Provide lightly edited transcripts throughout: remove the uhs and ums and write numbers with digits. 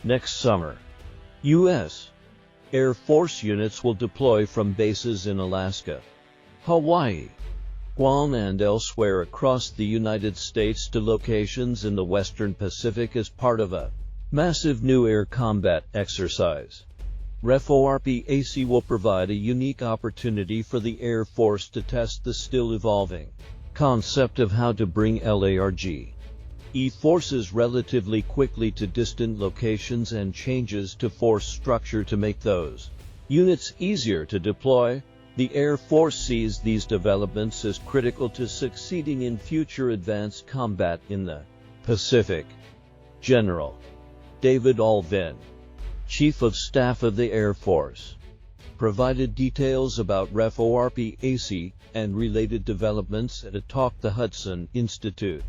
Next summer, U.S. Air Force units will deploy from bases in Alaska, Hawaii, Guam and elsewhere across the United States to locations in the Western Pacific as part of a massive new air combat exercise. REFORPAC will provide a unique opportunity for the Air Force to test the still evolving concept of how to bring LARG forces relatively quickly to distant locations and changes to force structure to make those units easier to deploy. The Air Force sees these developments as critical to succeeding in future advanced combat in the Pacific. General David Allvin, Chief of Staff of the Air Force, provided details about REFORPAC and related developments at a talk the Hudson Institute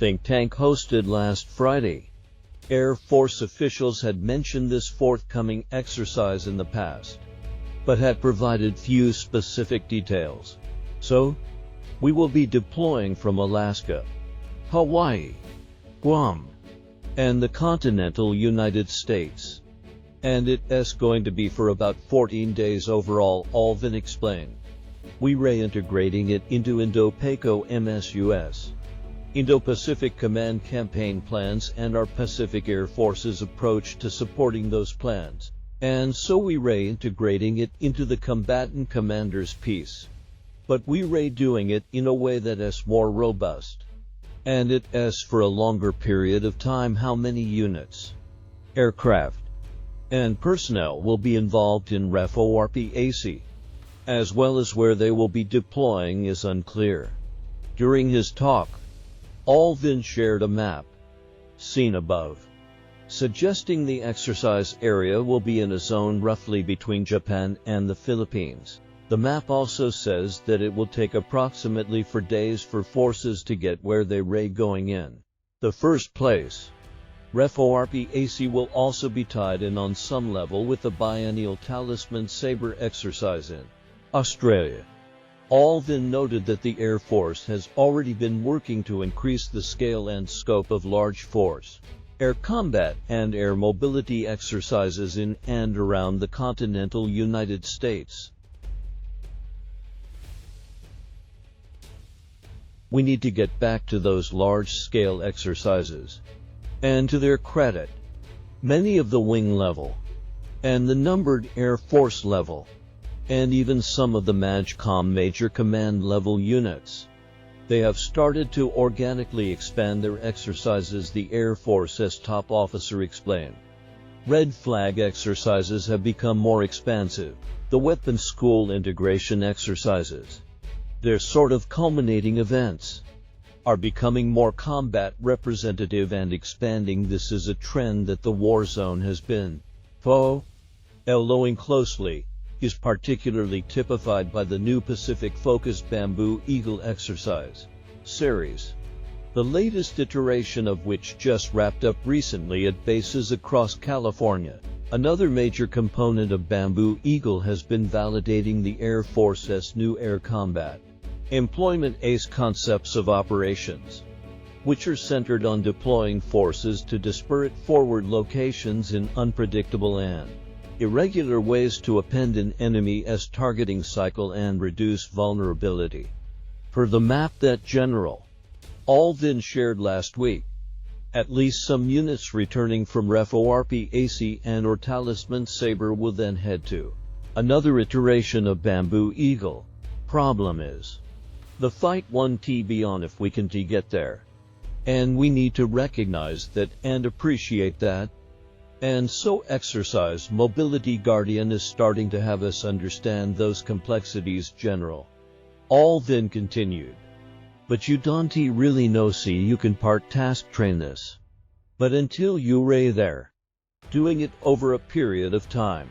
think tank hosted last Friday. Air Force officials had mentioned this forthcoming exercise in the past, but had provided few specific details. So, we will be deploying from Alaska, Hawaii, Guam, and the continental United States. And it's going to be for about 14 days overall, Allvin explained. We reintegrating it into Indo-PACO MSUS, Indo-Pacific Command campaign plans and our Pacific Air Force's approach to supporting those plans. And so we reintegrating it into the combatant commander's piece. But we doing it in a way that is more robust. And it is for a longer period of time. How many units, aircraft, and personnel will be involved in REFORPAC, as well as where they will be deploying, is unclear. During his talk, Allvin shared a map, seen above, suggesting the exercise area will be in a zone roughly between Japan and the Philippines. The map also says that it will take approximately 4 days for forces to get where they going in the first place. REFORPAC will also be tied in on some level with the biennial Talisman Sabre exercise in Australia. Allvin noted that the Air Force has already been working to increase the scale and scope of large force air combat and air mobility exercises in and around the continental United States. We need to get back to those large-scale exercises. And to their credit, many of the wing level, and the numbered Air Force level, and even some of the MAJCOM major command level units, they have started to organically expand their exercises, the Air Force's top officer explained. Red flag exercises have become more expansive. The weapons school integration exercises, their sort of culminating events, are becoming more combat representative and expanding. This is a trend that the war zone has been following closely, is particularly typified by the new Pacific-focused Bamboo Eagle exercise series, the latest iteration of which just wrapped up recently at bases across California. Another major component of Bamboo Eagle has been validating the Air Force's new air combat employment ACE concepts of operations, which are centered on deploying forces to disparate forward locations in unpredictable and irregular ways to append an enemy's targeting cycle and reduce vulnerability. Per the map that General Allvin shared last week, at least some units returning from REFORPAC and or Talisman Sabre will then head to another iteration of Bamboo Eagle. Problem is, the fight won't be on if we can get there. And we need to recognize that and appreciate that. And so exercise mobility Guardian is starting to have us understand those complexities. General Allvin continued. But you don't really know, see, you can part task train this. But until you there, doing it over a period of time,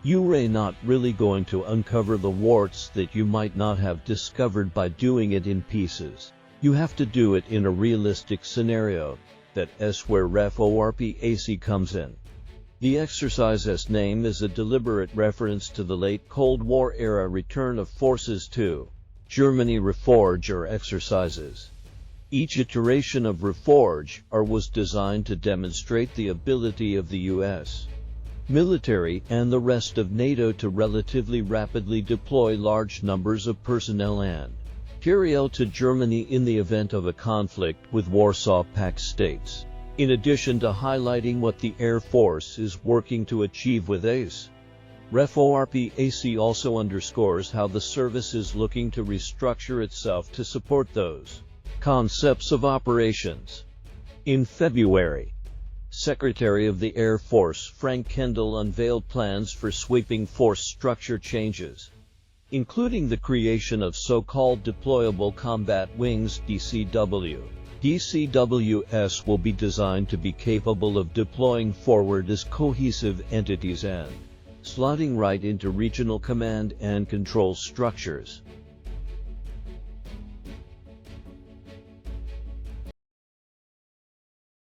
you not really going to uncover the warts that you might not have discovered by doing it in pieces. You have to do it in a realistic scenario. That's where REFORPAC comes in. The exercise's name is a deliberate reference to the late Cold War era return of forces to Germany reforge or exercises Each iteration of REFORPAC was designed to demonstrate the ability of the U.S. military and the rest of NATO to relatively rapidly deploy large numbers of personnel and carry out to Germany in the event of a conflict with Warsaw Pact states, in addition to highlighting what the Air Force is working to achieve with ACE. REFORPAC also underscores how the service is looking to restructure itself to support those concepts of operations. In February, Secretary of the Air Force Frank Kendall unveiled plans for sweeping force structure changes, including the creation of so-called Deployable Combat Wings (DCW). DCWs will be designed to be capable of deploying forward as cohesive entities and slotting right into regional command and control structures.